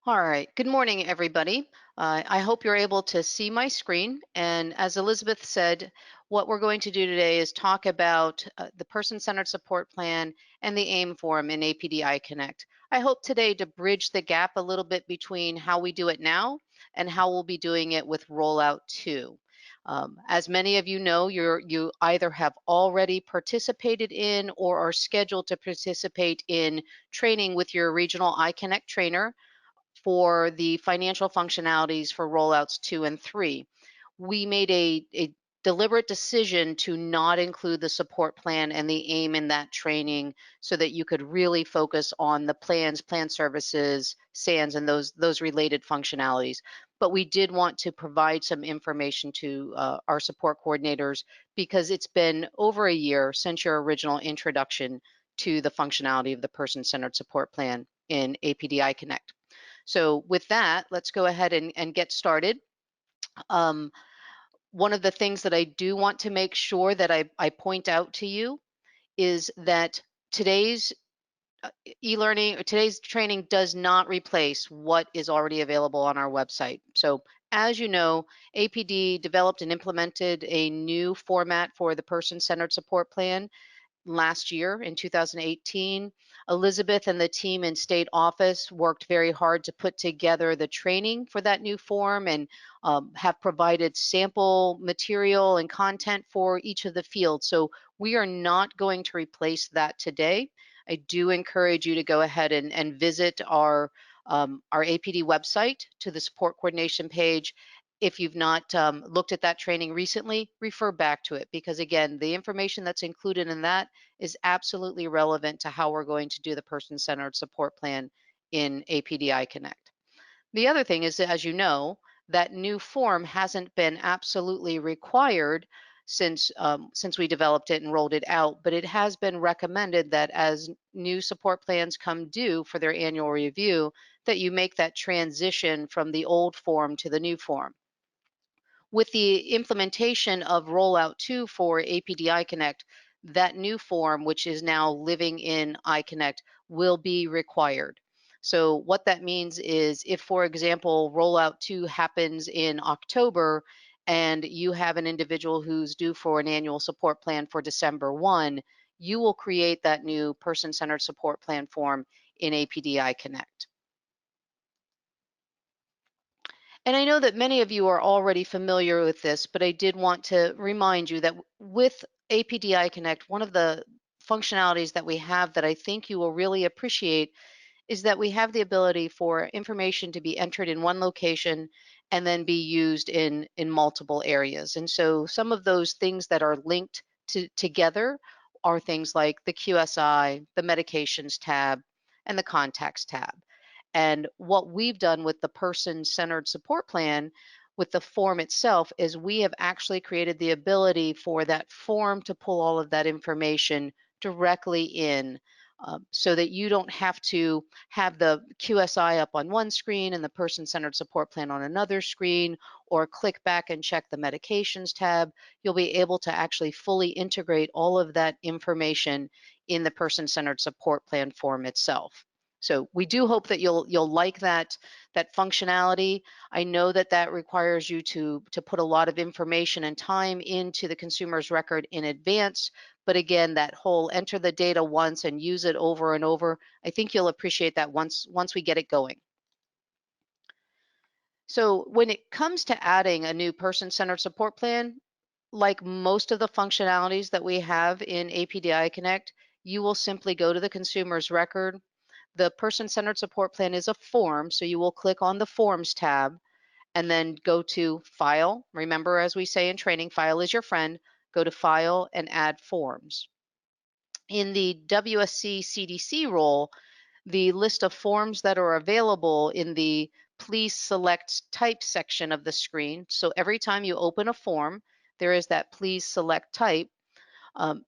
All right. Good morning, everybody. I hope you're able to see my screen. And as Elizabeth said, what we're going to do today is talk about the person-centered support plan and the AIM form in APD iConnect. I hope today to bridge the gap a little bit between how we do it now and how we'll be doing it with rollout 2. As many of you know, you either have already participated in or are scheduled to participate in training with your regional iConnect trainer for the financial functionalities for rollouts 2 and 3. We made a deliberate decision to not include the support plan and the aim in that training so that you could really focus on the plans, plan services, SANs, and those related functionalities. But we did want to provide some information to our support coordinators because it's been over a year since your original introduction to the functionality of the person-centered support plan in APD iConnect. So with that, let's go ahead and get started. Um, One of the things that I do want to make sure that I point out to you is that today's e-learning or today's training does not replace what is already available on our website. So as you know, APD developed and implemented a new format for the person-centered support plan last year in 2018. Elizabeth and the team in state office worked very hard to put together the training for that new form and have provided sample material and content for each of the fields. So we are not going to replace that today. I do encourage you to go ahead and visit our APD website to the support coordination page. If you've not looked at that training recently, refer back to it because again, the information that's included in that is absolutely relevant to how we're going to do the person-centered support plan in APD iConnect. The other thing is, as you know, that new form hasn't been absolutely required since we developed it and rolled it out, but it has been recommended that as new support plans come due for their annual review, that you make that transition from the old form to the new form. With the implementation of rollout 2 for APD iConnect, that new form, which is now living in iConnect, will be required. So what that means is if, for example, rollout 2 happens in October and you have an individual who's due for an annual support plan for December 1, you will create that new person-centered support plan form in APD iConnect. And I know that many of you are already familiar with this, but I did want to remind you that with APD iConnect, one of the functionalities that we have that I think you will really appreciate is that we have the ability for information to be entered in one location and then be used in multiple areas. And so some of those things that are linked together are things like the QSI, the medications tab, and the contacts tab. And what we've done with the person-centered support plan with the form itself is we have actually created the ability for that form to pull all of that information directly in so that you don't have to have the QSI up on one screen and the person-centered support plan on another screen, or click back and check the medications tab. You'll be able to actually fully integrate all of that information in the person-centered support plan form itself. So we do hope that you'll like that functionality. I know that that requires you to put a lot of information and time into the consumer's record in advance. But again, that whole enter the data once and use it over and over, I think you'll appreciate that once we get it going. So when it comes to adding a new person-centered support plan, like most of the functionalities that we have in APD iConnect, you will simply go to the consumer's record. The person-centered support plan is a form, so you will click on the Forms tab and then go to File. Remember, as we say in training, File is your friend. Go to File and Add Forms. In the WSC CDC role, the list of forms that are available in the Please Select Type section of the screen. So every time you open a form, there is that Please Select Type.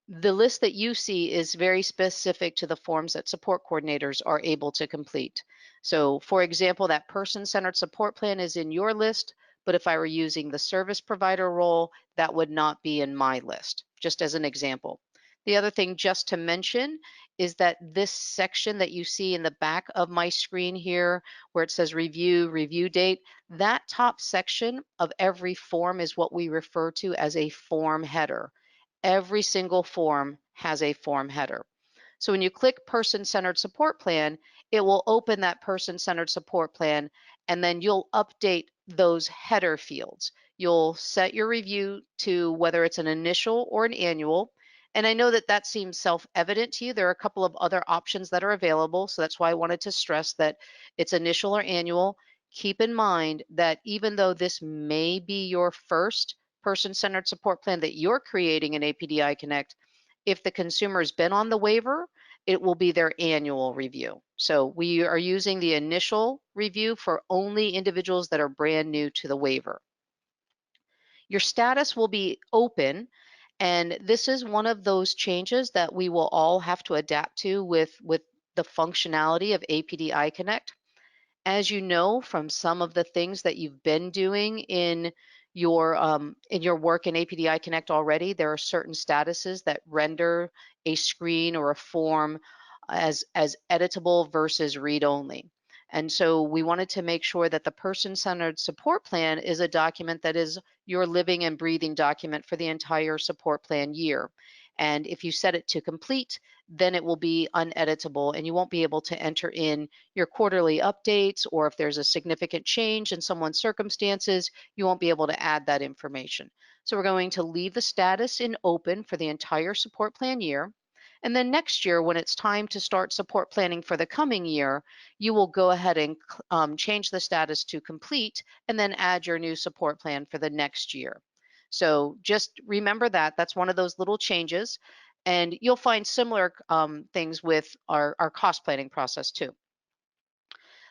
The list that you see is very specific to the forms that support coordinators are able to complete. So for example, that person-centered support plan is in your list, but if I were using the service provider role, that would not be in my list, just as an example. The other thing just to mention is that this section that you see in the back of my screen here, where it says review date, that top section of every form is what we refer to as a form header. Every single form has a form header. So when you click Person-Centered Support Plan, it will open that Person-Centered Support Plan, and then you'll update those header fields. You'll set your review to whether it's an initial or an annual. And I know that that seems self-evident to you. There are a couple of other options that are available. So that's why I wanted to stress that it's initial or annual. Keep in mind that even though this may be your first person-centered support plan that you're creating in APD iConnect, if the consumer's been on the waiver, it will be their annual review. So we are using the initial review for only individuals that are brand new to the waiver. Your status will be open, and this is one of those changes that we will all have to adapt to with the functionality of APD iConnect. As you know from some of the things that you've been doing in your work in APD iConnect already, there are certain statuses that render a screen or a form as editable versus read only. And so we wanted to make sure that the person-centered support plan is a document that is your living and breathing document for the entire support plan year. And if you set it to complete, then it will be uneditable and you won't be able to enter in your quarterly updates, or if there's a significant change in someone's circumstances, you won't be able to add that information. So we're going to leave the status in open for the entire support plan year. And then next year, when it's time to start support planning for the coming year, you will go ahead and change the status to complete and then add your new support plan for the next year. So just remember that. That's one of those little changes. And you'll find similar things with our cost planning process too.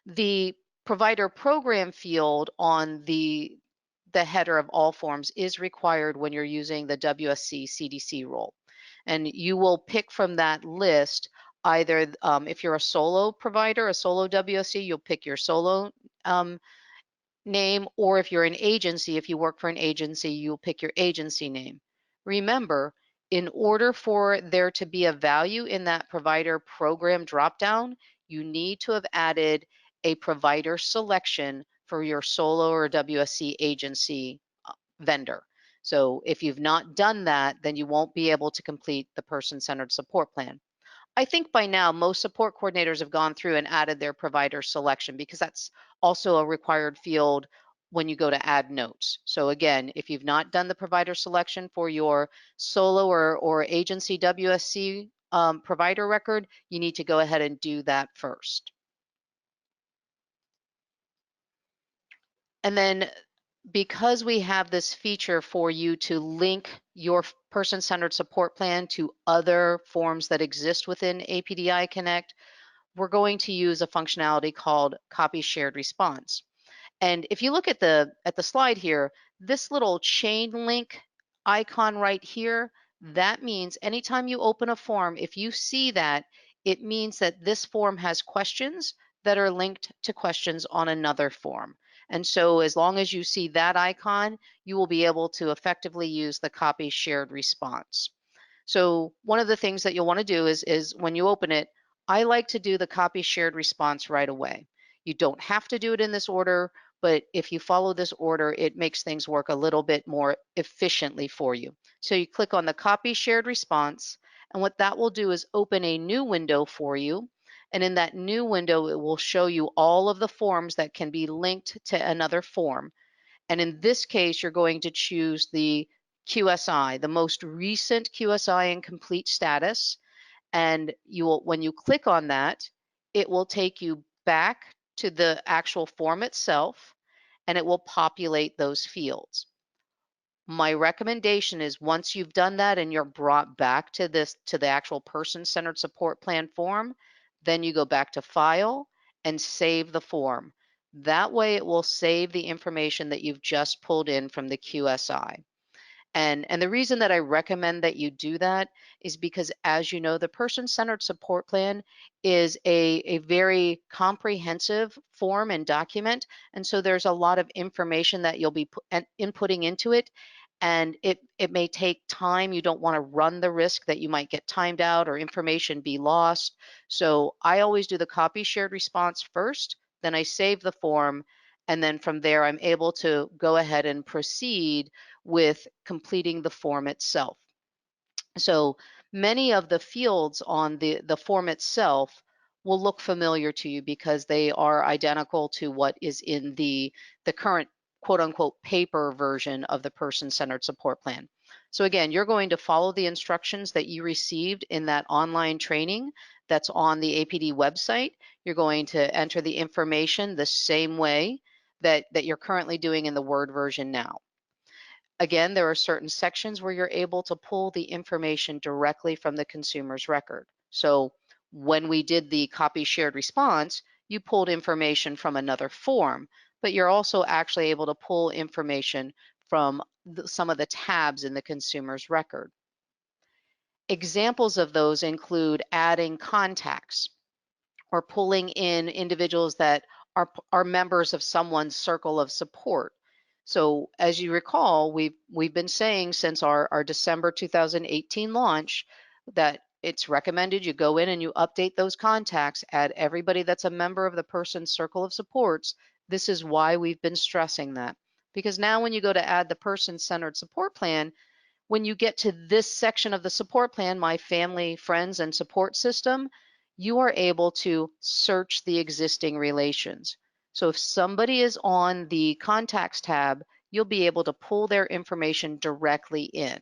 The provider program field on the header of all forms is required when you're using the WSC CDC rule. And you will pick from that list either if you're a solo provider, a solo WSC, you'll pick your solo name, or if you're an agency, if you work for an agency, you'll pick your agency name. Remember, in order for there to be a value in that provider program dropdown, you need to have added a provider selection for your solo or WSC agency vendor. So if you've not done that, then you won't be able to complete the person-centered support plan. I think by now most support coordinators have gone through and added their provider selection, because that's also a required field when you go to add notes. So again, if you've not done the provider selection for your solo or agency WSC provider record, you need to go ahead and do that first. And then because we have this feature for you to link your person-centered support plan to other forms that exist within APD iConnect, we're going to use a functionality called copy shared response. And if you look at the slide here, this little chain link icon right here, that means anytime you open a form, if you see that, it means that this form has questions that are linked to questions on another form. And so as long as you see that icon, you will be able to effectively use the copy shared response. So one of the things that you'll want to do is when you open it, I like to do the copy shared response right away. You don't have to do it in this order, but if you follow this order, it makes things work a little bit more efficiently for you. So you click on the copy shared response, and what that will do is open a new window for you. And in that new window, it will show you all of the forms that can be linked to another form. And in this case, you're going to choose the QSI, the most recent QSI in complete status. And you will, when you click on that, it will take you back to the actual form itself, and it will populate those fields. My recommendation is once you've done that and you're brought back to the actual person-centered support plan form, then you go back to File and save the form. That way it will save the information that you've just pulled in from the QSI. And the reason that I recommend that you do that is because, as you know, the person-centered support plan is a very comprehensive form and document. And so there's a lot of information that you'll be inputting into it. and it may take time. You don't want to run the risk that you might get timed out or information be lost. So I always do the copy shared response first, then I save the form, and then from there I'm able to go ahead and proceed with completing the form itself. So many of the fields on the form itself will look familiar to you because they are identical to what is in the current quote unquote paper version of the person-centered support plan. So again, you're going to follow the instructions that you received in that online training that's on the APD website. You're going to enter the information the same way that you're currently doing in the Word version now. Again, there are certain sections where you're able to pull the information directly from the consumer's record. So when we did the copy shared response, you pulled information from another form, but you're also actually able to pull information from some of the tabs in the consumer's record. Examples of those include adding contacts or pulling in individuals that are members of someone's circle of support. So as you recall, we've been saying since our December 2018 launch that it's recommended you go in and you update those contacts, add everybody that's a member of the person's circle of supports. This is why we've been stressing that. Because now when you go to add the person-centered support plan, when you get to this section of the support plan, my family, friends, and support system, you are able to search the existing relations. So if somebody is on the contacts tab, you'll be able to pull their information directly in.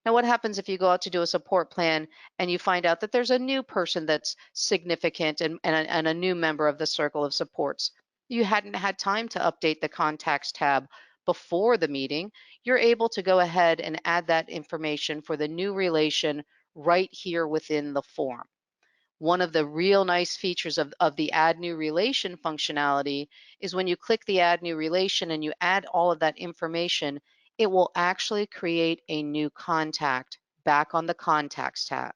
Now, what happens if you go out to do a support plan and you find out that there's a new person that's significant and a new member of the circle of supports? You hadn't had time to update the contacts tab before the meeting. You're able to go ahead and add that information for the new relation right here within the form. One of the real nice features of the add new relation functionality is when you click the add new relation and you add all of that information, it will actually create a new contact back on the contacts tab.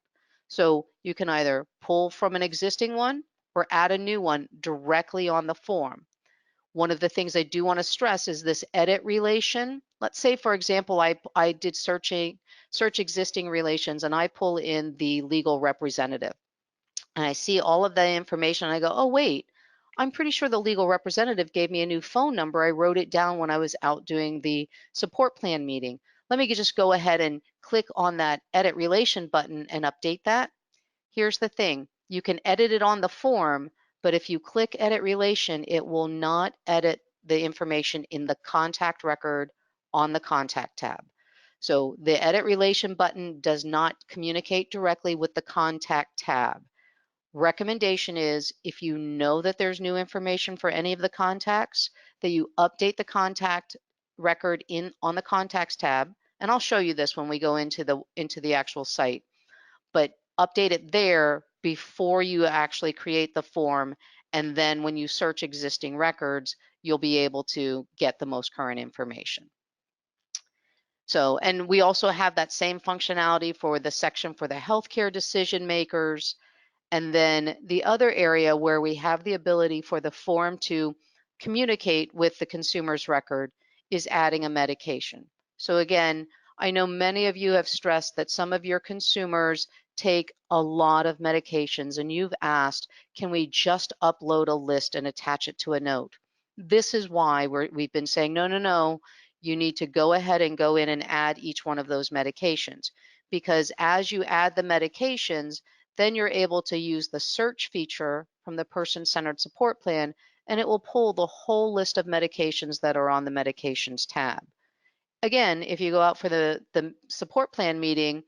So you can either pull from an existing one or add a new one directly on the form. One of the things I do want to stress is this edit relation. Let's say, for example, I did search existing relations and I pull in the legal representative and I see all of that information and I go, oh, wait, I'm pretty sure the legal representative gave me a new phone number. I wrote it down when I was out doing the support plan meeting. Let me just go ahead and click on that edit relation button and update that. Here's the thing, you can edit it on the form, but if you click edit relation, it will not edit the information in the contact record on the contact tab. So the edit relation button does not communicate directly with the contact tab. Recommendation is if you know that there's new information for any of the contacts, that you update the contact record on the contacts tab. And I'll show you this when we go into the actual site, but update it there before you actually create the form. And then when you search existing records, you'll be able to get the most current information. So, and we also have that same functionality for the section for the healthcare decision makers. And then the other area where we have the ability for the form to communicate with the consumer's record is adding a medication. So again, I know many of you have stressed that some of your consumers take a lot of medications and you've asked, can we just upload a list and attach it to a note? This is why we've been saying, no, no, no, you need to go ahead and go in and add each one of those medications. Because as you add the medications, then you're able to use the search feature from the person-centered support plan, and it will pull the whole list of medications that are on the medications tab. Again, if you go out for the support plan meeting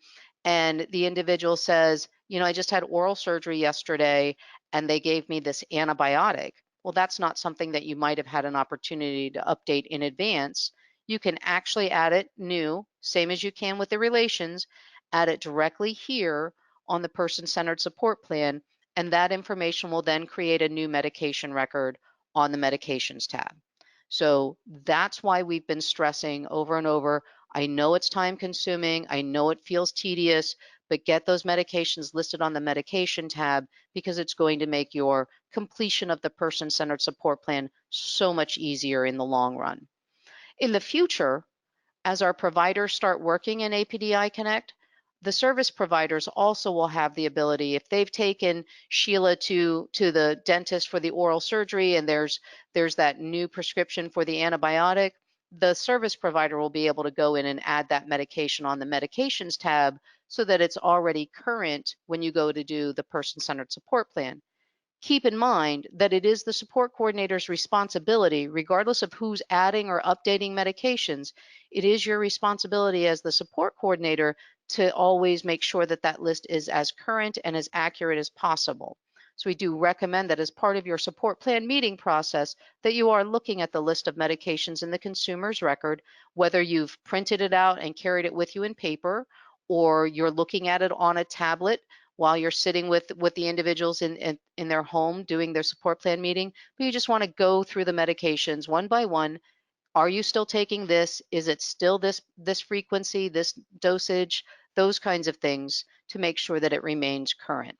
and the individual says, you know, I just had oral surgery yesterday and they gave me this antibiotic. Well, that's not something that you might have had an opportunity to update in advance. You can actually add it new, same as you can with the relations, add it directly here on the person-centered support plan, and that information will then create a new medication record on the medications tab. So that's why we've been stressing over and over. I know it's time consuming. I know it feels tedious, but get those medications listed on the medication tab because it's going to make your completion of the person-centered support plan so much easier in the long run. In the future, As our providers start working in APD iConnect, the service providers also will have the ability, if they've taken Sheila to the dentist for the oral surgery and there's that new prescription for the antibiotic, the service provider will be able to go in and add that medication on the medications tab so that it's already current when you go to do the person-centered support plan. Keep in mind that it is the support coordinator's responsibility, regardless of who's adding or updating medications, it is your responsibility as the support coordinator to always make sure that that list is as current and as accurate as possible. So we do recommend that as part of your support plan meeting process, that you are looking at the list of medications in the consumer's record, whether you've printed it out and carried it with you in paper, or you're looking at it on a tablet while you're sitting with the individuals in their home doing their support plan meeting, but you just want to go through the medications one by one. Are you still taking this? Is it still this frequency, this dosage, those kinds of things to make sure that it remains current.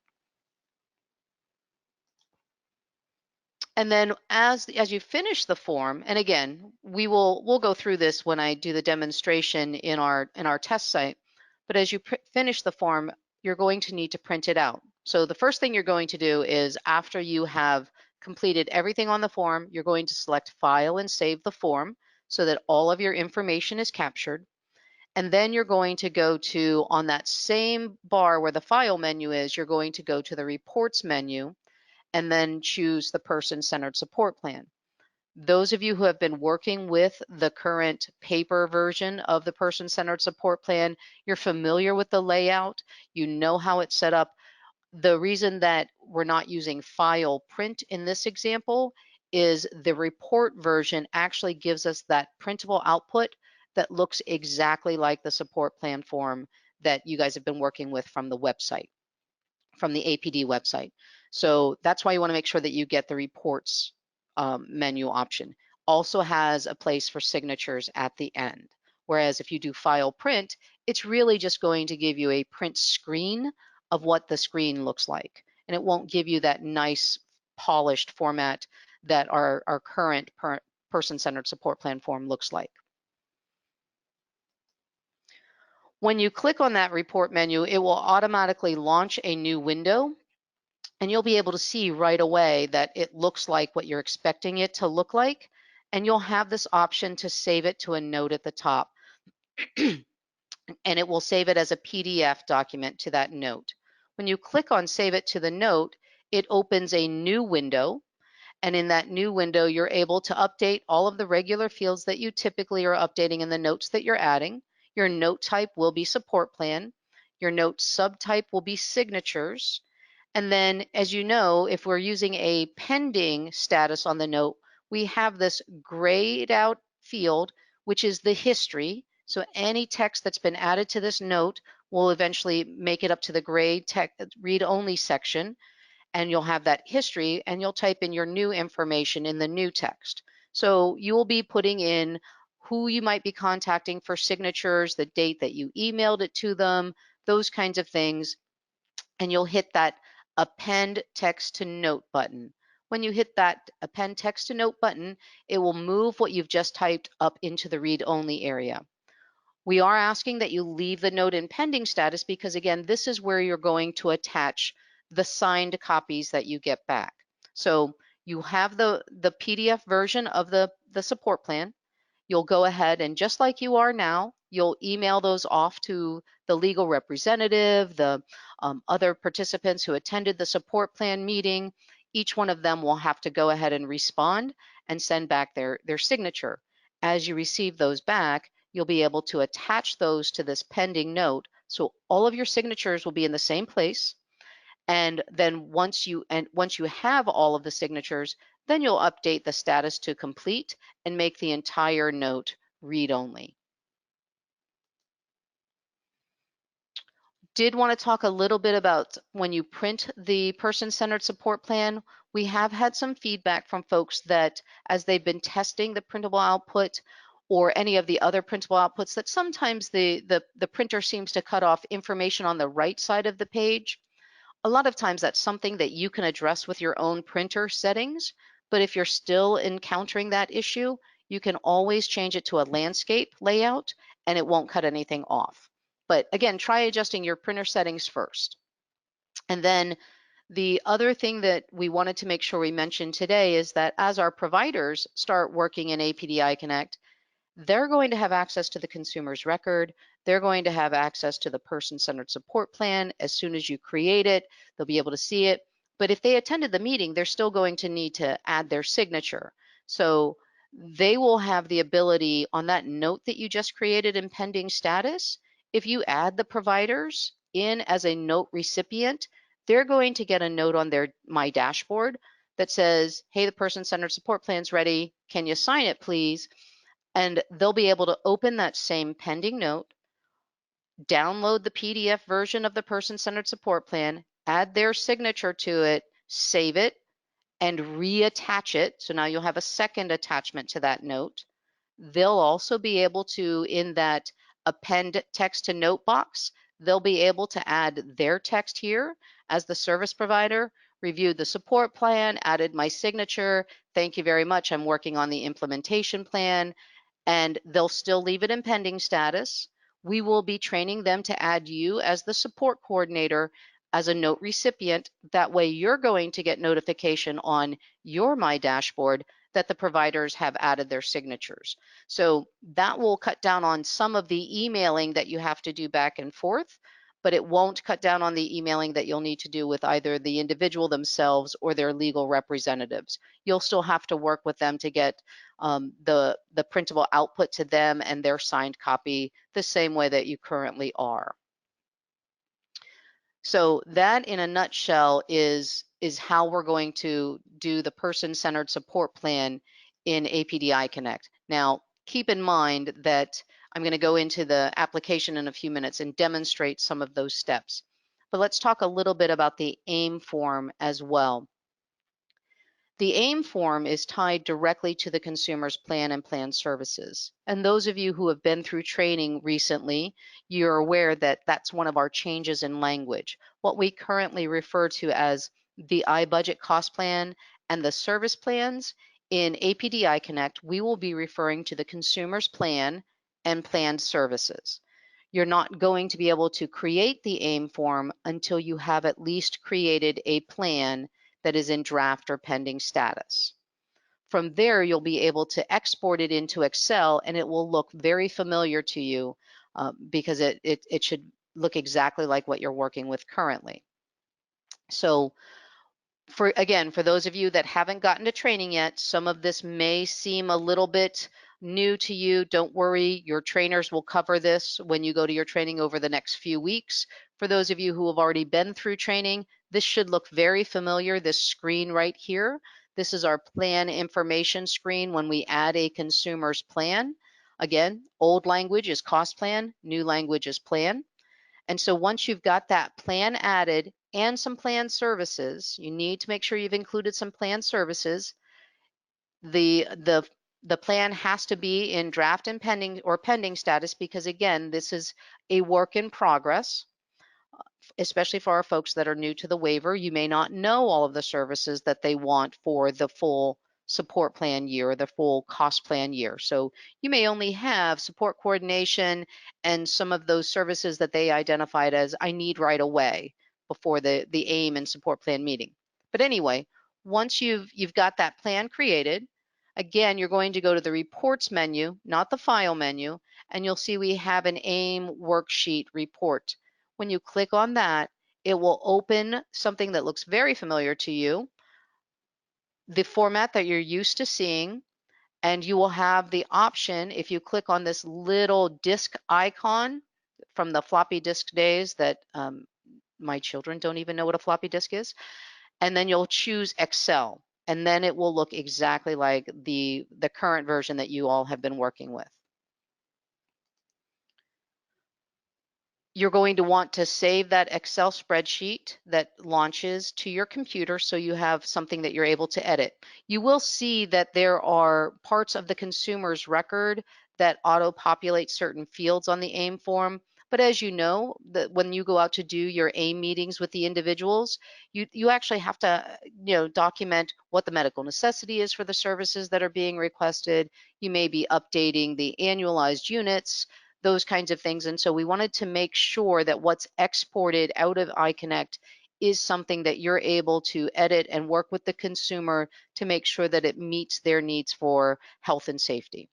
And then as you finish the form, and again, we'll go through this when I do the demonstration in our test site, but as you finish the form, you're going to need to print it out. So the first thing you're going to do is, after you have completed everything on the form, you're going to select File and save the form so that all of your information is captured. And then you're going to go to, on that same bar where the File menu is, you're going to go to the Reports menu and then choose the person-centered support plan. Those of you who have been working with the current paper version of the person-centered support plan, you're familiar with the layout, you know how it's set up. The reason that we're not using file print in this example is the report version actually gives us that printable output that looks exactly like the support plan form that you guys have been working with from the website, from the APD website. So that's why you want to make sure that you get the reports menu option. Also has a place for signatures at the end. Whereas if you do file print, it's really just going to give you a print screen of what the screen looks like. And it won't give you that nice polished format that our current person-centered support plan form looks like. When you click on that report menu, it will automatically launch a new window. And you'll be able to see right away that it looks like what you're expecting it to look like. And you'll have this option to save it to a note at the top. And it will save it as a PDF document to that note. When you click on Save it to the note, it opens a new window. And in that new window, you're able to update all of the regular fields that you typically are updating in the notes that you're adding. Your note type will be support plan. Your note subtype will be signatures. And then, as you know, if we're using a pending status on the note, we have this grayed out field, which is the history. So any text that's been added to this note will eventually make it up to the gray read-only section, and you'll have that history, and you'll type in your new information in the new text. So you will be putting in who you might be contacting for signatures, the date that you emailed it to them, those kinds of things, and you'll hit that Append Text to Note button. When you hit that Append Text to Note button, it will move what you've just typed up into the read-only area. We are asking that you leave the note in pending status because, again, this is where you're going to attach the signed copies that you get back. So you have the PDF version of the support plan. You'll go ahead and, just like you are now, you'll email those off to the legal representative, the other participants who attended the support plan meeting. Each one of them will have to go ahead and respond and send back their signature. As you receive those back, you'll be able to attach those to this pending note. So all of your signatures will be in the same place. And then once you have all of the signatures, then you'll update the status to complete and make the entire note read-only. Did want to talk a little bit about when you print the person-centered support plan. We have had some feedback from folks that as they've been testing the printable output or any of the other printable outputs, that sometimes the printer seems to cut off information on the right side of the page. A lot of times that's something that you can address with your own printer settings, but if you're still encountering that issue, you can always change it to a landscape layout, and it won't cut anything off. But again, try adjusting your printer settings first. And then the other thing that we wanted to make sure we mentioned today is that as our providers start working in APD iConnect, they're going to have access to the consumer's record. They're going to have access to the person-centered support plan. As soon as you create it, they'll be able to see it. But if they attended the meeting, they're still going to need to add their signature. So they will have the ability on that note that you just created in pending status. If you add the providers in as a note recipient, they're going to get a note on their My Dashboard that says, hey, the person-centered support plan's ready. Can you sign it, please? And they'll be able to open that same pending note, download the PDF version of the person-centered support plan, add their signature to it, save it, and reattach it. So now you'll have a second attachment to that note. They'll also be able to, in that append text to note box, they'll be able to add their text here as the service provider, reviewed the support plan, added my signature. Thank you very much. I'm working on the implementation plan. And they'll still leave it in pending status. We will be training them to add you as the support coordinator as a note recipient. That way you're going to get notification on your My Dashboard that the providers have added their signatures. So that will cut down on some of the emailing that you have to do back and forth, but it won't cut down on the emailing that you'll need to do with either the individual themselves or their legal representatives. You'll still have to work with them to get the printable output to them and their signed copy the same way that you currently are. So that in a nutshell is how we're going to do the person-centered support plan in APD iConnect. Now, keep in mind that I'm going to go into the application in a few minutes and demonstrate some of those steps. But let's talk a little bit about the AIM form as well. The AIM form is tied directly to the consumer's plan and plan services. And those of you who have been through training recently, you're aware that that's one of our changes in language. What we currently refer to as the iBudget cost plan and the service plans, in APD iConnect, we will be referring to the consumer's plan and planned services. You're not going to be able to create the AIM form until you have at least created a plan that is in draft or pending status. From there, you'll be able to export it into Excel and it will look very familiar to you because it should look exactly like what you're working with currently. So for those of you that haven't gotten to training yet, some of this may seem a little bit new to you. Don't worry, your trainers will cover this when you go to your training over the next few weeks. For those of you who have already been through training, this should look very familiar, this screen right here. This is our plan information screen when we add a consumer's plan. Again, old language is cost plan, new language is plan. And so once you've got that plan added and some plan services, you need to make sure you've included some plan services. The plan has to be in draft and pending status because again, this is a work in progress, especially for our folks that are new to the waiver. You may not know all of the services that they want for the full support plan year or the full cost plan year. So you may only have support coordination and some of those services that they identified as I need right away before the AIM and support plan meeting. But anyway, once you've got that plan created, again, you're going to go to the reports menu, not the file menu, and you'll see we have an AIM worksheet report. When you click on that, it will open something that looks very familiar to you, the format that you're used to seeing, and you will have the option, if you click on this little disk icon from the floppy disk days that my children don't even know what a floppy disk is, and then you'll choose Excel, and then it will look exactly like the current version that you all have been working with. You're going to want to save that Excel spreadsheet that launches to your computer so you have something that you're able to edit. You will see that there are parts of the consumer's record that auto-populate certain fields on the AIM form. But as you know, when you go out to do your AIM meetings with the individuals, you actually have to document what the medical necessity is for the services that are being requested. You may be updating the annualized units, those kinds of things. And so we wanted to make sure that what's exported out of iConnect is something that you're able to edit and work with the consumer to make sure that it meets their needs for health and safety.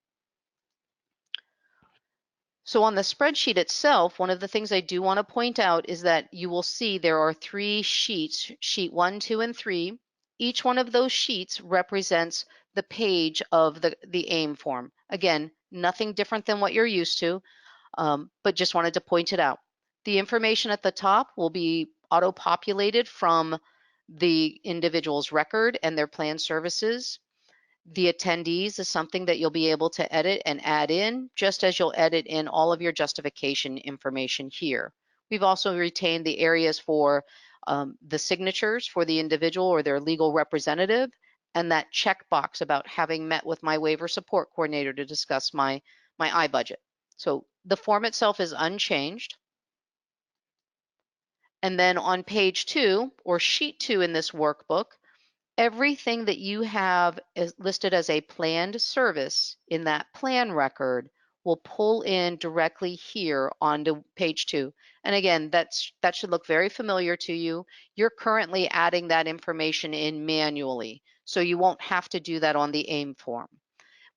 So on the spreadsheet itself, one of the things I do want to point out is that you will see there are 3 sheets, sheet 1, 2, and 3. Each one of those sheets represents the page of the AIM form. Again, nothing different than what you're used to, but just wanted to point it out. The information at the top will be auto-populated from the individual's record and their plan services. The attendees is something that you'll be able to edit and add in, just as you'll edit in all of your justification information here. We've also retained the areas for the signatures for the individual or their legal representative, and that checkbox about having met with my waiver support coordinator to discuss my iBudget. So the form itself is unchanged. And then on page 2, or sheet 2 in this workbook, everything that you have is listed as a planned service in that plan record will pull in directly here onto page 2. And again, that should look very familiar to you. You're currently adding that information in manually, so you won't have to do that on the AIM form.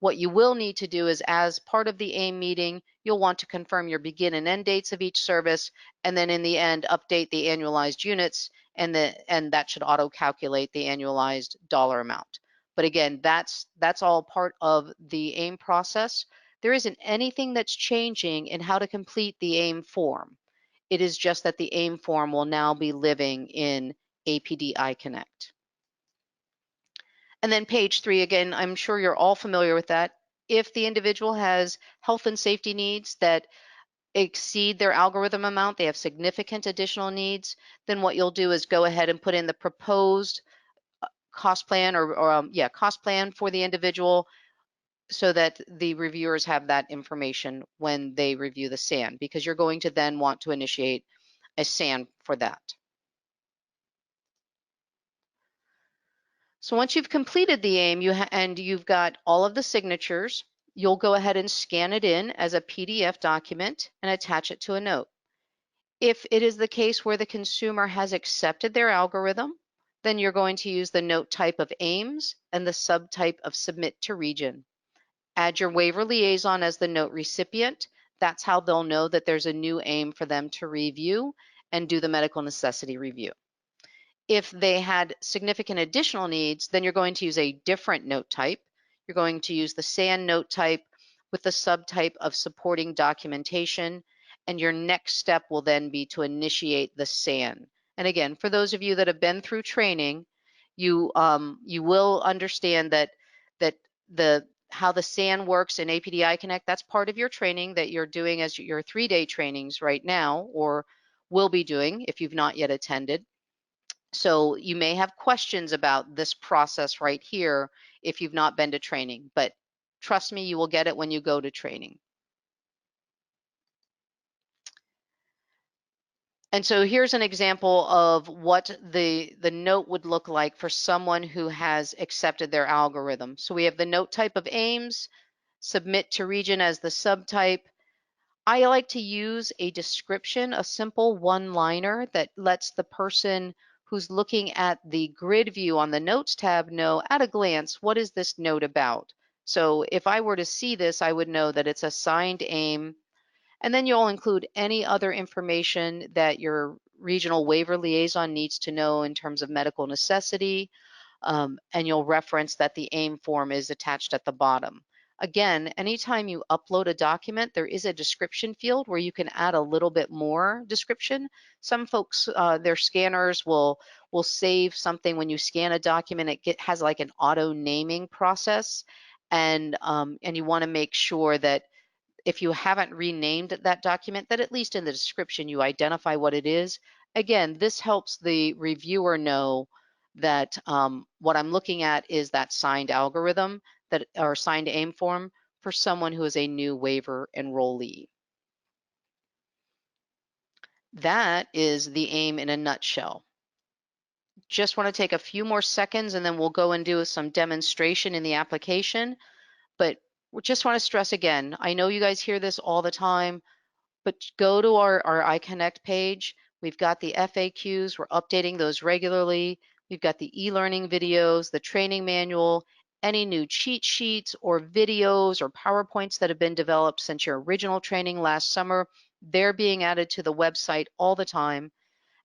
What you will need to do is, as part of the AIM meeting, you'll want to confirm your begin and end dates of each service, and then in the end, update the annualized units, and that should auto-calculate the annualized dollar amount. But again, that's all part of the AIM process. There isn't anything that's changing in how to complete the AIM form. It is just that the AIM form will now be living in APD iConnect. And then page 3, again, I'm sure you're all familiar with that. If the individual has health and safety needs that exceed their algorithm amount, they have significant additional needs, then what you'll do is go ahead and put in the proposed cost plan cost plan for the individual, so that the reviewers have that information when they review the SAN, because you're going to then want to initiate a SAN for that. So once you've completed the AIM and you've got all of the signatures, you'll go ahead and scan it in as a PDF document and attach it to a note. If it is the case where the consumer has accepted their algorithm, then you're going to use the note type of AIMS and the subtype of submit to region. Add your waiver liaison as the note recipient. That's how they'll know that there's a new AIM for them to review and do the medical necessity review. If they had significant additional needs, then you're going to use a different note type. You're going to use the SAN note type with the subtype of supporting documentation, and your next step will then be to initiate the SAN. And again, for those of you that have been through training, you will understand that how the SAN works in APD iConnect. That's part of your training that you're doing as your 3-day trainings right now, or will be doing if you've not yet attended. So you may have questions about this process right here if you've not been to training, but trust me, you will get it when you go to training. And so here's an example of what the note would look like for someone who has accepted their algorithm. So we have the note type of AIMS, submit to region as the subtype. I like to use a description, a simple one-liner that lets the person who's looking at the grid view on the Notes tab know at a glance, what is this note about? So if I were to see this, I would know that it's a signed AIM, and then you'll include any other information that your regional waiver liaison needs to know in terms of medical necessity, and you'll reference that the AIM form is attached at the bottom. Again, anytime you upload a document, there is a description field where you can add a little bit more description. Some folks, their scanners will save something when you scan a document. It has like an auto naming process, and you want to make sure that if you haven't renamed that document, that at least in the description you identify what it is. Again, this helps the reviewer know that what I'm looking at is that signed algorithm or signed AIM form for someone who is a new waiver enrollee. That is the AIM in a nutshell. Just want to take a few more seconds and then we'll go and do some demonstration in the application. But We just want to stress again, I know you guys hear this all the time, but go to our iConnect page. We've got the FAQs. We're updating those regularly. We've got the e-learning videos, the training manual, any new cheat sheets or videos or PowerPoints that have been developed since your original training last summer. They're being added to the website all the time.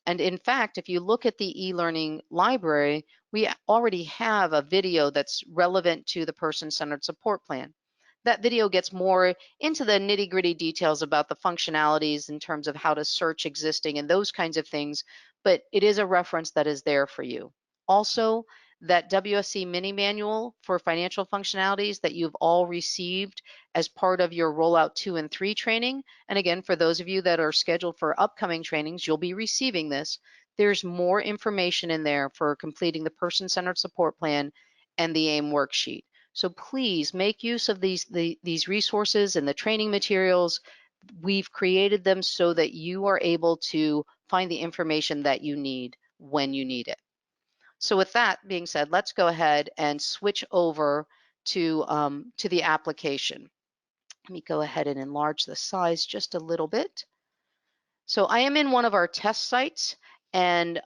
And in fact, if you look at the e-learning library, we already have a video that's relevant to the person-centered support plan. That video gets more into the nitty-gritty details about the functionalities in terms of how to search existing and those kinds of things, but it is a reference that is there for you. Also, that WSC mini manual for financial functionalities that you've all received as part of your rollout 2 and 3 training. And again, for those of you that are scheduled for upcoming trainings, you'll be receiving this. There's more information in there for completing the person-centered support plan and the AIM worksheet. So please make use of these resources and the training materials. We've created them so that you are able to find the information that you need when you need it. So with that being said, let's go ahead and switch over to the application. Let me go ahead and enlarge the size just a little bit. So I am in one of our test sites, and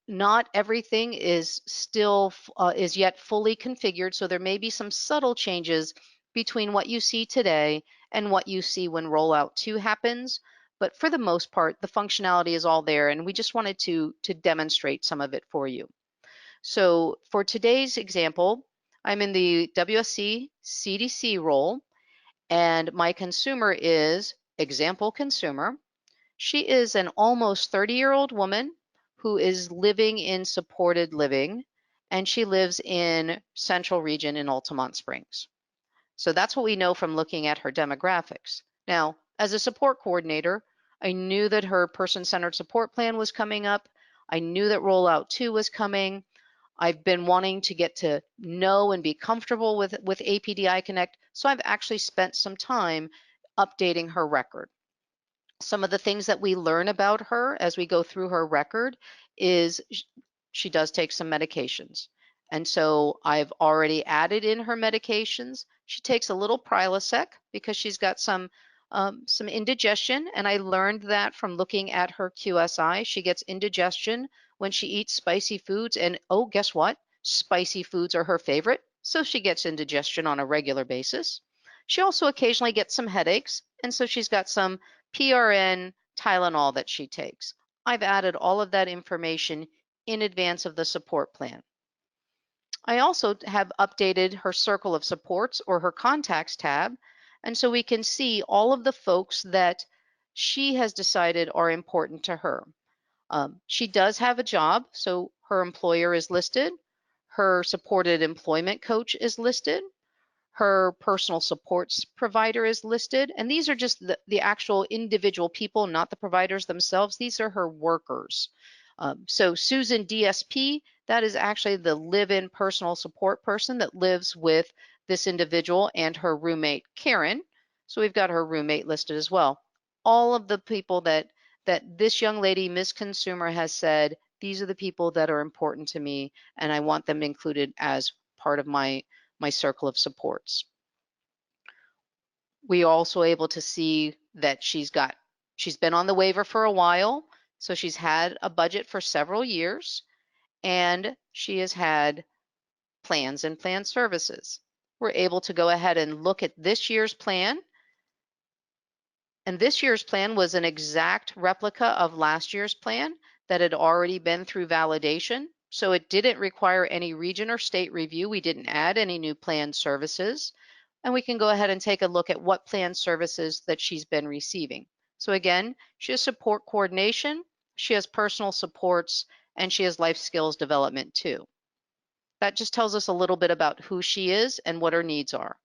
not everything is still is yet fully configured. So there may be some subtle changes between what you see today and what you see when rollout 2 happens. But for the most part, the functionality is all there, and we just wanted to demonstrate some of it for you. So for today's example, I'm in the WSC CDC role, and my consumer is example consumer. She is an almost 30-year-old woman who is living in supported living, and she lives in Central Region in Altamont Springs. So that's what we know from looking at her demographics. Now, as a support coordinator, I knew that her person-centered support plan was coming up. I knew that rollout 2 was coming. I've been wanting to get to know and be comfortable with APD iConnect, so I've actually spent some time updating her record. Some of the things that we learn about her as we go through her record is she does take some medications. And so I've already added in her medications. She takes a little Prilosec because she's got some indigestion, and I learned that from looking at her QSI. She gets indigestion when she eats spicy foods, and oh, guess what? Spicy foods are her favorite, so she gets indigestion on a regular basis. She also occasionally gets some headaches, and so she's got some PRN Tylenol that she takes. I've added all of that information in advance of the support plan. I also have updated her circle of supports or her contacts tab, and so we can see all of the folks that she has decided are important to her. She does have a job, so her employer is listed. Her supported employment coach is listed. Her personal supports provider is listed, and these are just the actual individual people, not the providers themselves. These are her workers. So Susan DSP, that is actually the live-in personal support person that lives with this individual and her roommate, Karen. So we've got her roommate listed as well. All of the people that this young lady, Miss Consumer, has said, these are the people that are important to me, and I want them included as part of my circle of supports. We are also able to see that she's been on the waiver for a while, so she's had a budget for several years, and she has had plans and plan services. We're able to go ahead and look at this year's plan, and this year's plan was an exact replica of last year's plan that had already been through validation. So it didn't require any region or state review. We didn't add any new plan services. And we can go ahead and take a look at what plan services that she's been receiving. So again, she has support coordination, she has personal supports, and she has life skills development too. That just tells us a little bit about who she is and what her needs are.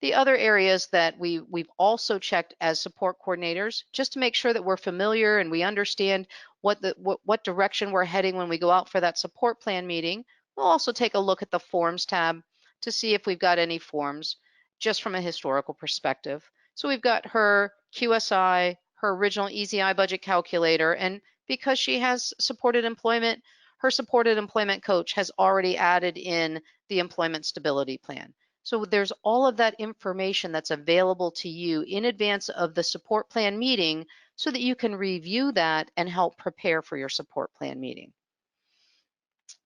The other areas that we've also checked as support coordinators, just to make sure that we're familiar and we understand what direction we're heading when we go out for that support plan meeting. We'll also take a look at the forms tab to see if we've got any forms just from a historical perspective. So we've got her QSI, her original EZI budget calculator, and because she has supported employment, her supported employment coach has already added in the employment stability plan. So there's all of that information that's available to you in advance of the support plan meeting so that you can review that and help prepare for your support plan meeting.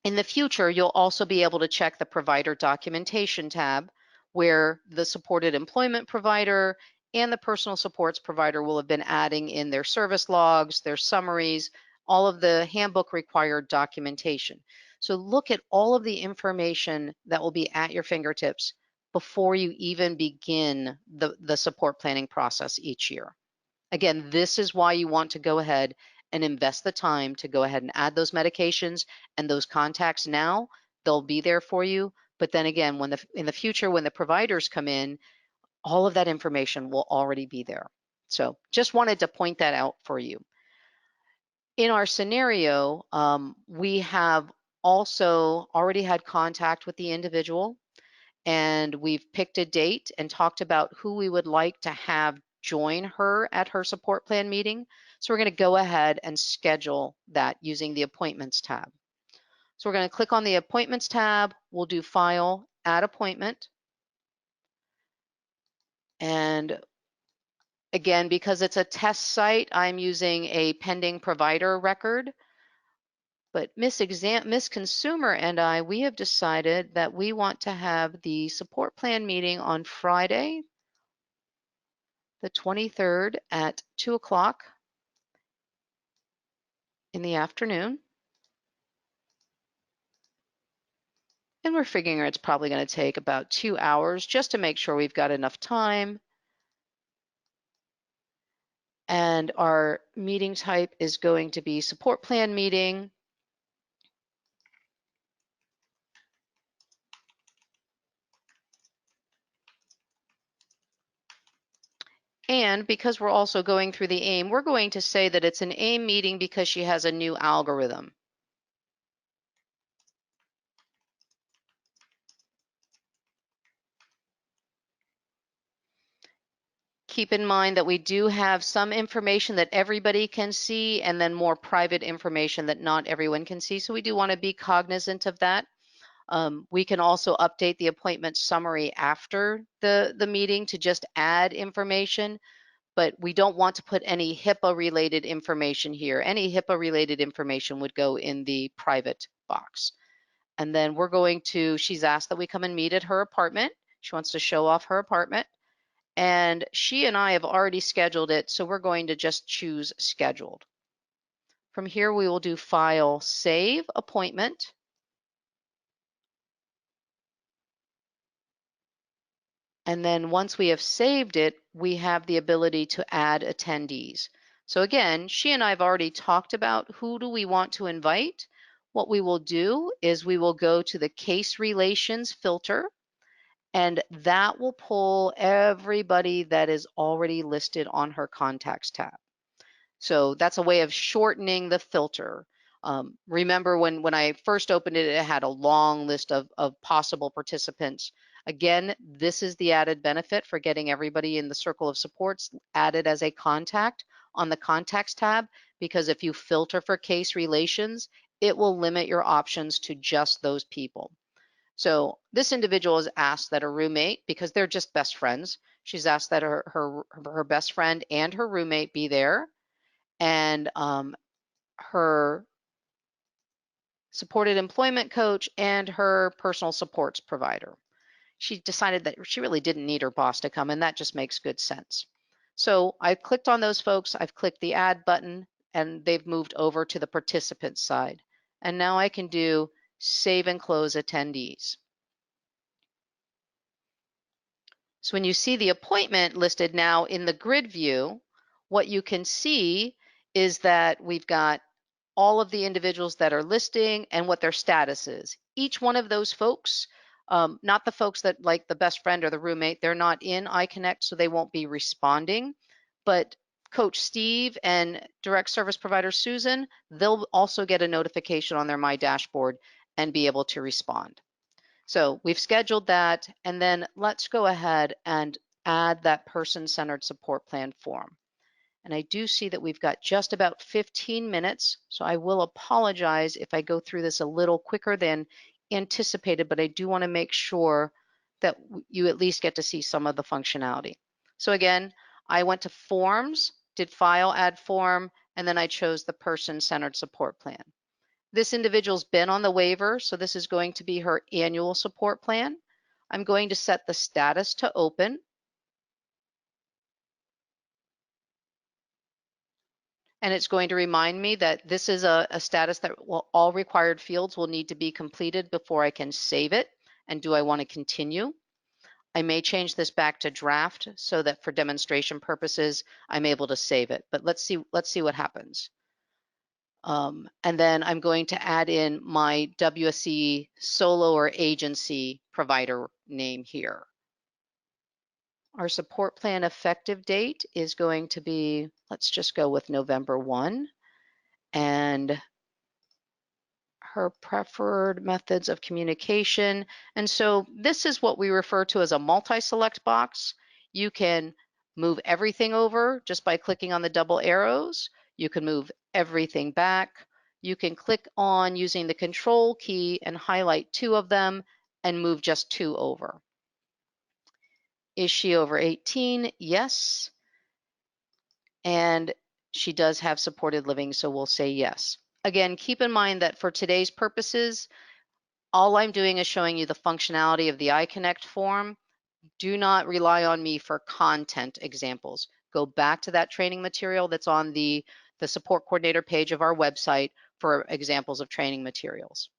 In the future, you'll also be able to check the provider documentation tab where the supported employment provider and the personal supports provider will have been adding in their service logs, their summaries, all of the handbook required documentation. So look at all of the information that will be at your fingertips before you even begin the support planning process each year. Again, this is why you want to go ahead and invest the time to go ahead and add those medications and those contacts now. They'll be there for you. But then again, in the future, when the providers come in, all of that information will already be there. So just wanted to point that out for you. In our scenario, we have also already had contact with the individual, and we've picked a date and talked about who we would like to have join her at her support plan meeting. So we're going to go ahead and schedule that using the appointments tab. So we're going to click on the appointments tab. We'll do file, add appointment. And again, because it's a test site, I'm using a pending provider record. But Miss Consumer and I, we have decided that we want to have the support plan meeting on Friday, the 23rd at 2 o'clock in the afternoon. And we're figuring it's probably going to take about 2 hours just to make sure we've got enough time. And our meeting type is going to be support plan meeting. And because we're also going through the AIM, we're going to say that it's an AIM meeting because she has a new algorithm. Keep in mind that we do have some information that everybody can see and then more private information that not everyone can see. So we do want to be cognizant of that. We can also update the appointment summary after the meeting to just add information, but we don't want to put any HIPAA related information here. Any HIPAA related information would go in the private box. And then she's asked that we come and meet at her apartment. She wants to show off her apartment. And she and I have already scheduled it, so we're going to just choose scheduled. From here, we will do file, save appointment. And then once we have saved it, we have the ability to add attendees. So again, she and I have already talked about who do we want to invite. What we will do is we will go to the case relations filter, and that will pull everybody that is already listed on her contacts tab. So that's a way of shortening the filter. Remember when I first opened it, it had a long list of possible participants. Again, this is the added benefit for getting everybody in the circle of supports added as a contact on the contacts tab, because if you filter for case relations, it will limit your options to just those people. So this individual has asked that a roommate, because they're just best friends, she's asked that her best friend and her roommate be there, and her supported employment coach and her personal supports provider. She decided that she really didn't need her boss to come, and that just makes good sense. So I clicked on those folks, I've clicked the add button, and they've moved over to the participants side. And now I can do save and close attendees. So when you see the appointment listed now in the grid view, what you can see is that we've got all of the individuals that are listing and what their status is. Each one of those folks, not the folks that like the best friend or the roommate, they're not in iConnect, so they won't be responding. But Coach Steve and direct service provider Susan, they'll also get a notification on their My Dashboard and be able to respond. So we've scheduled that, and then let's go ahead and add that person-centered support plan form. And I do see that we've got just about 15 minutes, so I will apologize if I go through this a little quicker than anticipated, but I do want to make sure that you at least get to see some of the functionality. So again, I went to Forms, did File, Add Form, and then I chose the Person-Centered Support Plan. This individual's been on the waiver, so this is going to be her annual support plan. I'm going to set the status to open. And it's going to remind me that this is a status that all required fields will need to be completed before I can save it. And do I want to continue? I may change this back to draft so that for demonstration purposes, I'm able to save it. But let's see what happens. And then I'm going to add in my WSC solo or agency provider name here. Our support plan effective date is going to be, let's just go with November 1. And her preferred methods of communication. And so this is what we refer to as a multi-select box. You can move everything over just by clicking on the double arrows. You can move everything back. You can click on using the control key and highlight 2 of them and move just 2 over. Is she over 18? Yes. And she does have supported living, so we'll say yes. Again, keep in mind that for today's purposes, all I'm doing is showing you the functionality of the iConnect form. Do not rely on me for content examples. Go back to that training material that's on the support coordinator page of our website for examples of training materials.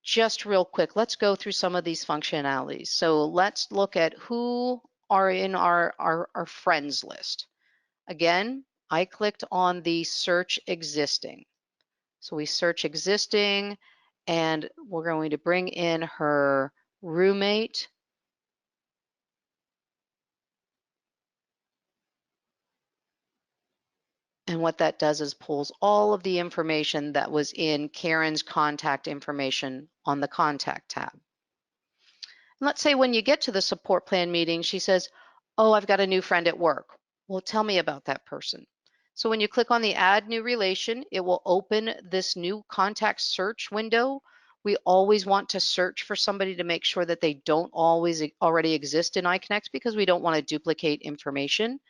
Just real quick, let's go through some of these functionalities. So let's look at who are in our friends list. Again, I clicked on the search existing. So we search existing, and we're going to bring in her roommate. And what that does is pulls all of the information that was in Karen's contact information on the contact tab. Let's say when you get to the support plan meeting, she says, oh, I've got a new friend at work. Well, tell me about that person. So when you click on the add new relation, it will open this new contact search window. We always want to search for somebody to make sure that they don't always already exist in iConnect because we don't want to duplicate information.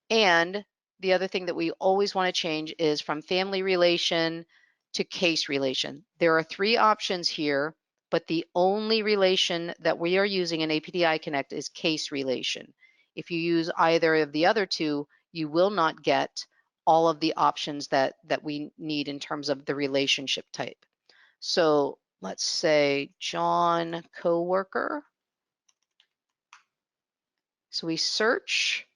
And the other thing that we always want to change is from family relation to case relation. There are 3 options here, but the only relation that we are using in APD iConnect is case relation. If you use either of the other 2, you will not get all of the options that we need in terms of the relationship type. So let's say John coworker. So we search.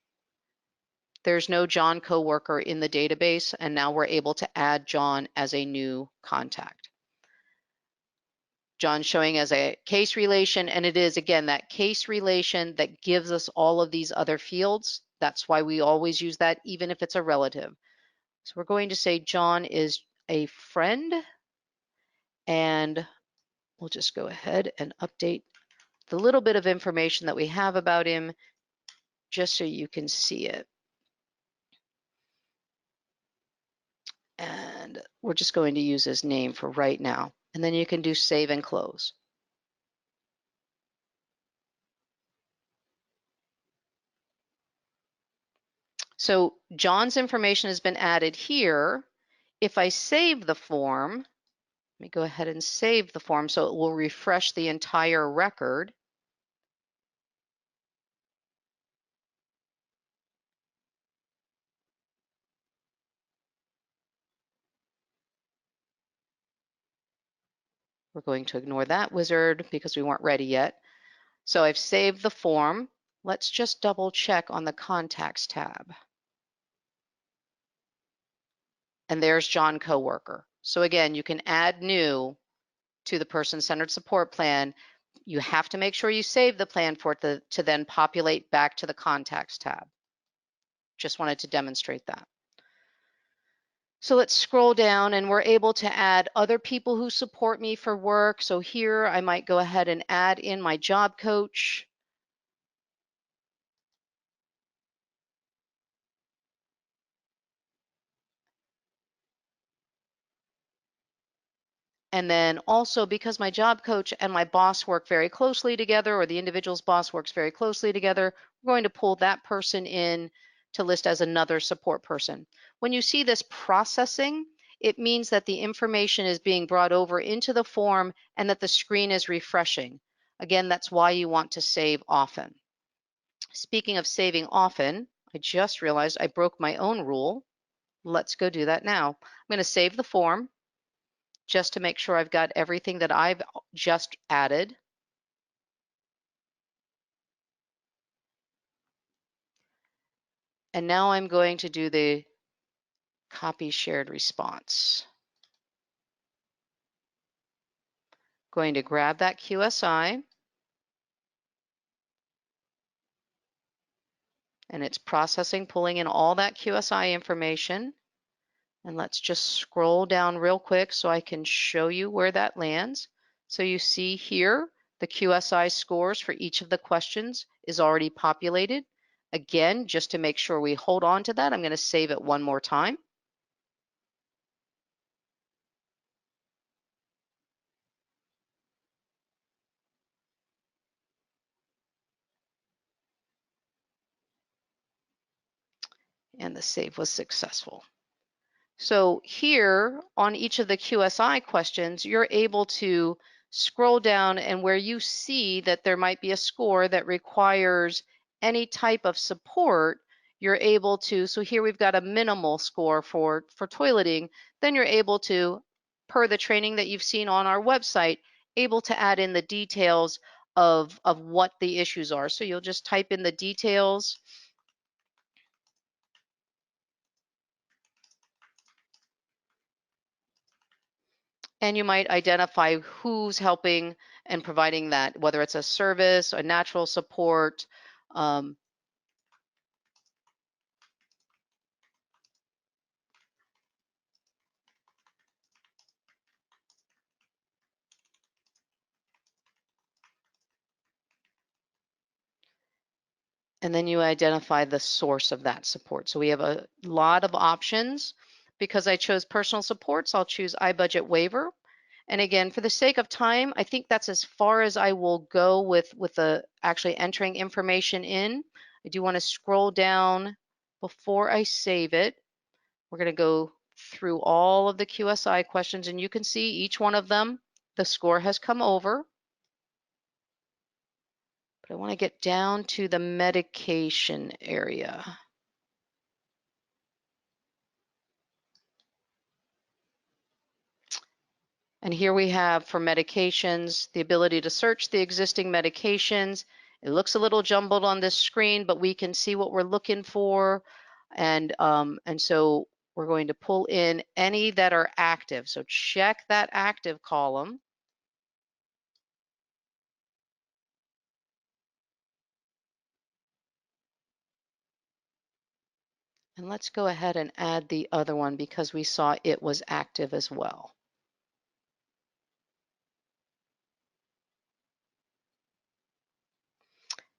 There's no John coworker in the database, and now we're able to add John as a new contact. John's showing as a case relation, and it is, again, that case relation that gives us all of these other fields. That's why we always use that, even if it's a relative. So we're going to say John is a friend, and we'll just go ahead and update the little bit of information that we have about him just so you can see it. And we're just going to use his name for right now. And then you can do save and close. So John's information has been added here. If I save the form, let me go ahead and save the form so it will refresh the entire record. We're going to ignore that wizard because we weren't ready yet. So I've saved the form. Let's just double check on the contacts tab. And there's John coworker. So again, you can add new to the person-centered support plan. You have to make sure you save the plan for it to then populate back to the contacts tab. Just wanted to demonstrate that. So let's scroll down, and we're able to add other people who support me for work. So here I might go ahead and add in my job coach. And then also because my job coach and my boss work very closely together, or the individual's boss works very closely together, we're going to pull that person in to list as another support person. When you see this processing, it means that the information is being brought over into the form and that the screen is refreshing. Again, that's why you want to save often. Speaking of saving often, I just realized I broke my own rule. Let's go do that now. I'm going to save the form just to make sure I've got everything that I've just added. And now I'm going to do the copy shared response. Going to grab that QSI, and it's processing, pulling in all that QSI information. And let's just scroll down real quick so I can show you where that lands. So you see here, the QSI scores for each of the questions is already populated. Again, just to make sure we hold on to that, I'm going to save it one more time. And the save was successful. So here on each of the QSI questions, you're able to scroll down, and where you see that there might be a score that requires any type of support, you're able to, so here we've got a minimal score for toileting, then you're able to, per the training that you've seen on our website, able to add in the details of what the issues are. So you'll just type in the details. And you might identify who's helping and providing that, whether it's a service, a natural support. Um, and then you identify the source of that support. So we have a lot of options. Because I chose personal supports, I'll choose iBudget waiver. And again, for the sake of time, I think that's as far as I will go with the actually entering information in. I do want to scroll down before I save it. We're going to go through all of the QSI questions, and you can see each one of them, the score has come over. But I want to get down to the medication area. And here we have for medications, the ability to search the existing medications. It looks a little jumbled on this screen, but we can see what we're looking for. And so we're going to pull in any that are active. So check that active column. And let's go ahead and add the other one because we saw it was active as well.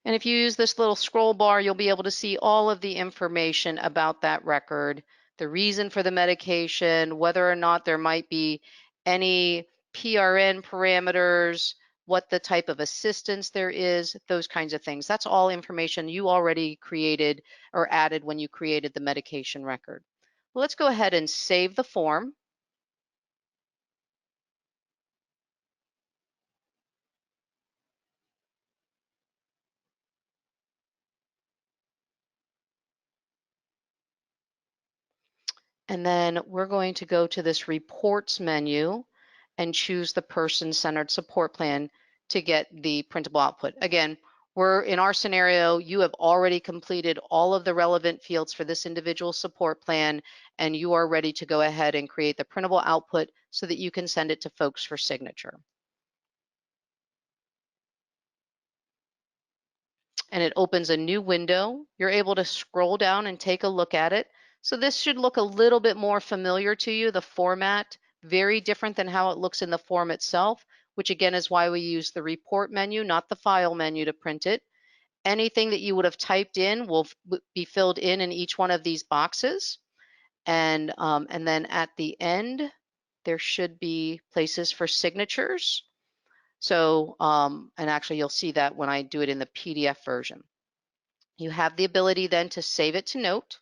And if you use this little scroll bar, you'll be able to see all of the information about that record, the reason for the medication, whether or not there might be any PRN parameters, what the type of assistance there is, those kinds of things. That's all information you already created or added when you created the medication record. Well, let's go ahead and save the form. And then we're going to go to this reports menu and choose the person-centered support plan to get the printable output. Again, we're in our scenario, you have already completed all of the relevant fields for this individual support plan, and you are ready to go ahead and create the printable output so that you can send it to folks for signature. And it opens a new window. You're able to scroll down and take a look at it. So this should look a little bit more familiar to you, the format, very different than how it looks in the form itself, which again is why we use the report menu, not the file menu to print it. Anything that you would have typed in will be filled in each one of these boxes. And then at the end, there should be places for signatures. So, and actually you'll see that when I do it in the PDF version. You have the ability then to save it to Note.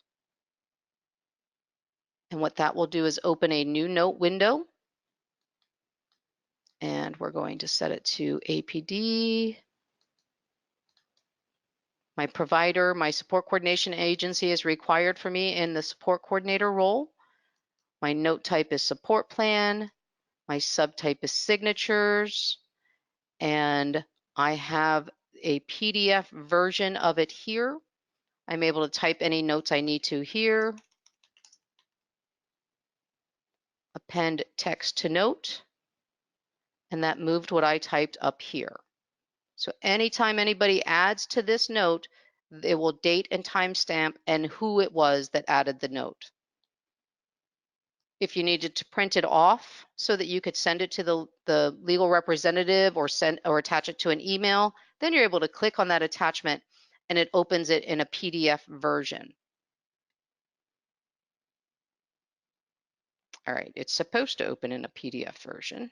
And what that will do is open a new Note window. And we're going to set it to APD. My provider, my support coordination agency is required for me in the support coordinator role. My note type is support plan. My subtype is signatures. And I have a PDF version of it here. I'm able to type any notes I need to here. Append text to note. And that moved what I typed up here. So anytime anybody adds to this note, it will date and timestamp and who it was that added the note. If you needed to print it off so that you could send it to the legal representative or attach it to an email, then you're able to click on that attachment and it opens it in a PDF version. All right, it's supposed to open in a PDF version.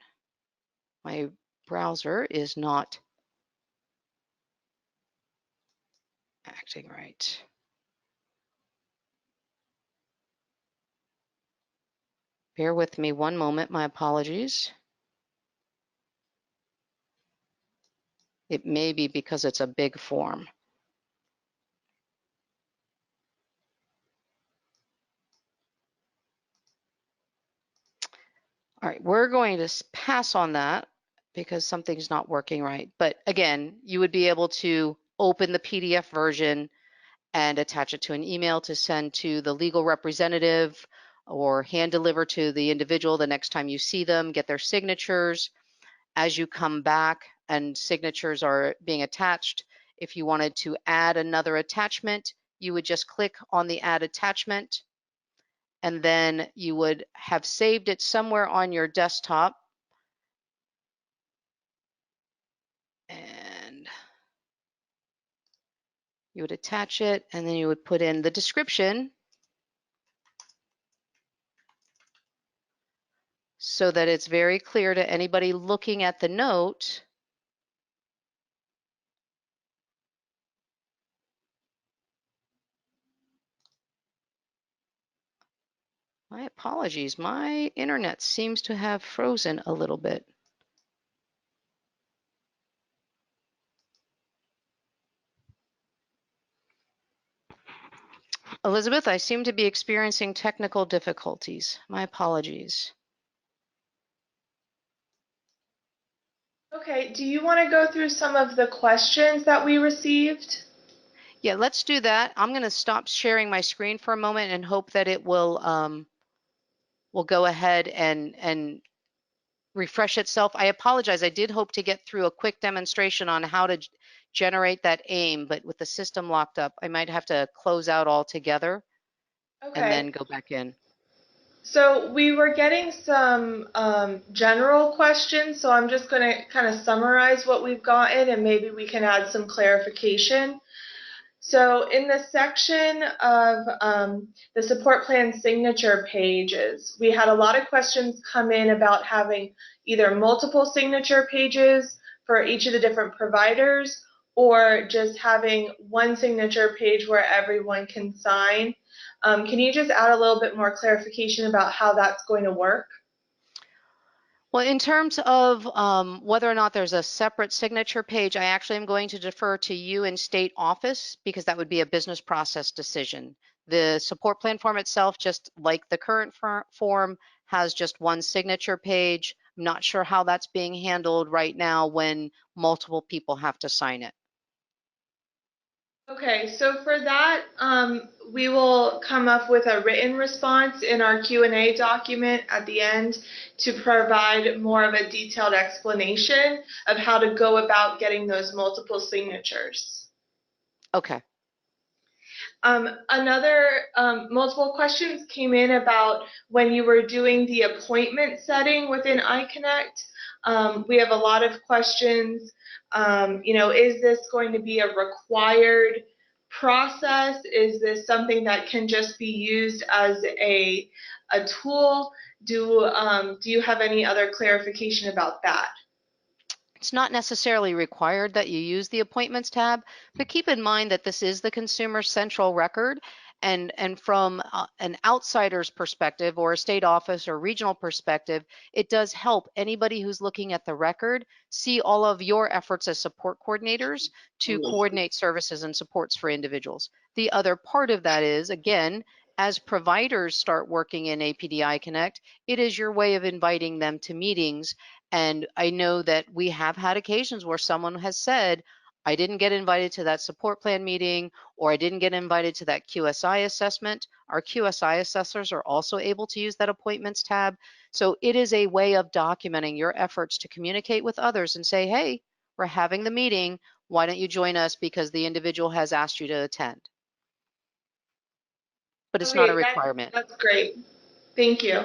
My browser is not acting right. Bear with me one moment, my apologies. It may be because it's a big form. All right, we're going to pass on that because something's not working right. But again, you would be able to open the PDF version and attach it to an email to send to the legal representative or hand deliver to the individual the next time you see them, get their signatures. As you come back and signatures are being attached, if you wanted to add another attachment, you would just click on the add attachment, and then you would have saved it somewhere on your desktop. And you would attach it, and then you would put in the description so that it's very clear to anybody looking at the note My apologies, my internet seems to have frozen a little bit. Elizabeth, I seem to be experiencing technical difficulties. My apologies. Okay, do you want to go through some of the questions that we received? Yeah, let's do that. I'm going to stop sharing my screen for a moment and hope that it will go ahead and refresh itself. I apologize. I did hope to get through a quick demonstration on how to generate that AIM, but with the system locked up, I might have to close out altogether and then Okay, go back in. so we were getting some general questions, so I'm just going to kind of summarize what we've gotten and maybe we can add some clarification. So in the section of the support plan signature pages, we had a lot of questions come in about having either multiple signature pages for each of the different providers or just having one signature page where everyone can sign. Can you just add a little bit more clarification about how that's going to work? Well, in terms of whether or not there's a separate signature page, I actually am going to defer to you in state office because that would be a business process decision. The support plan form itself, just like the current form, has just one signature page. I'm not sure how that's being handled right now when multiple people have to sign it. Okay, so for that, we will come up with a written response in our Q&A document at the end to provide more of a detailed explanation of how to go about getting those multiple signatures. Okay. Multiple questions came in about when you were doing the appointment setting within iConnect. We have a lot of questions. Is this going to be a required process? Is this something that can just be used as a tool? do you have any other clarification about that? It's not necessarily required that you use the appointments tab, but keep in mind that this is the consumer central record. And from an outsider's perspective or a state office or regional perspective, it does help anybody who's looking at the record see all of your efforts as support coordinators to coordinate services and supports for individuals. The other part of that is, again, as providers start working in APD iConnect, it is your way of inviting them to meetings. And I know that we have had occasions where someone has said, I didn't get invited to that support plan meeting, or I didn't get invited to that QSI assessment. Our QSI assessors are also able to use that appointments tab. So it is a way of documenting your efforts to communicate with others and say, hey, we're having the meeting. Why don't you join us because the individual has asked you to attend? But it's not a Okay, requirement. that's great. Thank you.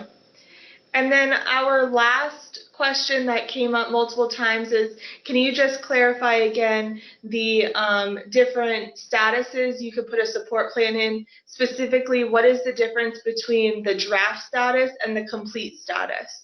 And then our last question that came up multiple times is, can you just clarify again the different statuses you could put a support plan in? Specifically, what is the difference between the draft status and the complete status?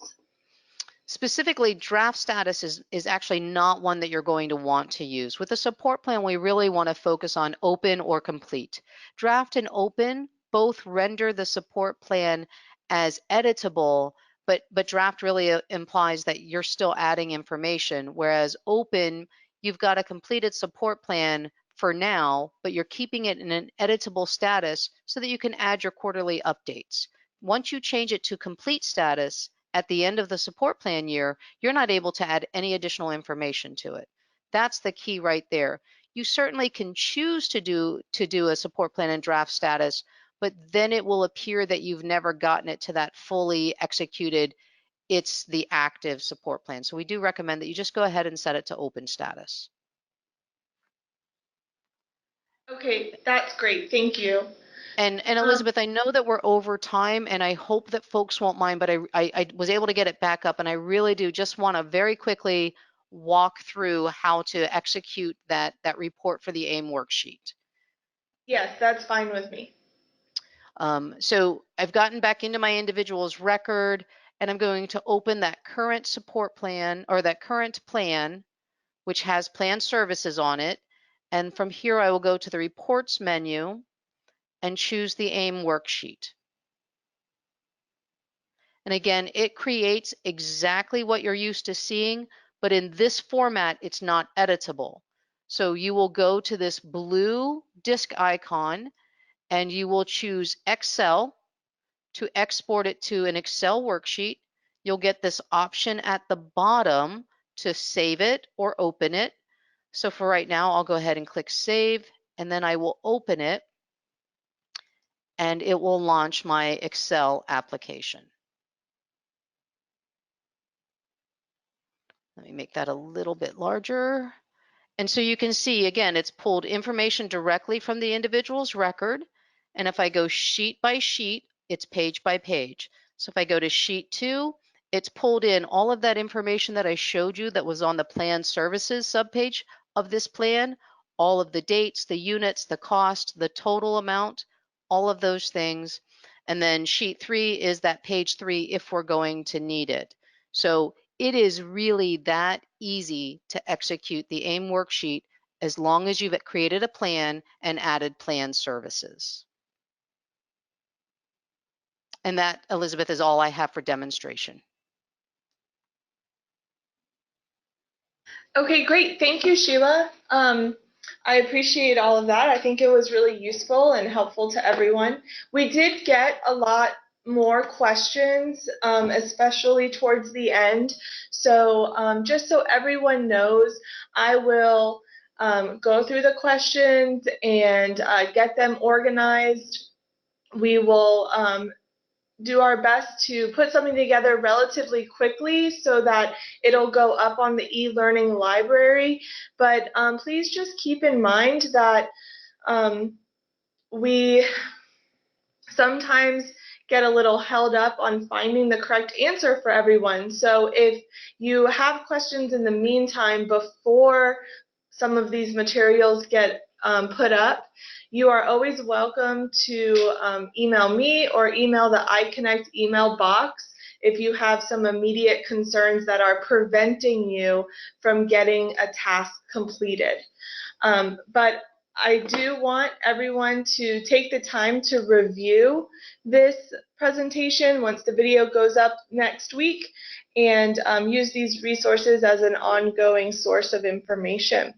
Specifically, draft status is actually not one that you're going to want to use. With a support plan, we really want to focus on open or complete. Draft and open both render the support plan as editable, but draft really implies that you're still adding information, whereas open, you've got a completed support plan for now, but you're keeping it in an editable status so that you can add your quarterly updates. Once you change it to complete status, at the end of the support plan year, you're not able to add any additional information to it. That's the key right there. You certainly can choose to do a support plan in draft status, but then it will appear that you've never gotten it to that fully executed, it's the active support plan. So we do recommend that you just go ahead and set it to open status. Okay, that's great. Thank you. And Elizabeth, I know that we're over time, and I hope that folks won't mind, but I was able to get it back up, and I really do just want to very quickly walk through how to execute that report for the AIM worksheet. Yes, that's fine with me. So I've gotten back into my individual's record, and I'm going to open that current support plan or that current plan, which has plan services on it. And from here, I will go to the reports menu and choose the AIM worksheet. And again, it creates exactly what you're used to seeing, but in this format, it's not editable. So you will go to this blue disk icon and you will choose Excel to export it to an Excel worksheet. You'll get this option at the bottom to save it or open it. So for right now, I'll go ahead and click save, and then I will open it, and it will launch my Excel application. Let me make that a little bit larger. And so you can see, again, it's pulled information directly from the individual's record. And if I go sheet by sheet, it's page by page. So if I go to sheet 2, it's pulled in all of that information that I showed you that was on the plan services subpage of this plan, all of the dates, the units, the cost, the total amount, all of those things. And then sheet 3 is that page 3 if we're going to need it. So it is really that easy to execute the AIM worksheet as long as you've created a plan and added plan services. And that, Elizabeth, is all I have for demonstration. Okay, great. Thank you, Sheila. I appreciate all of that. I think it was really useful and helpful to everyone. We did get a lot more questions, especially towards the end. So just so everyone knows, I will go through the questions and get them organized. We will do our best to put something together relatively quickly so that it'll go up on the e-learning library. But please just keep in mind that we sometimes get a little held up on finding the correct answer for everyone. So if you have questions in the meantime before some of these materials get put up, you are always welcome to email me or email the iConnect email box, if you have some immediate concerns that are preventing you from getting a task completed. But I do want everyone to take the time to review this presentation once the video goes up next week, and use these resources as an ongoing source of information.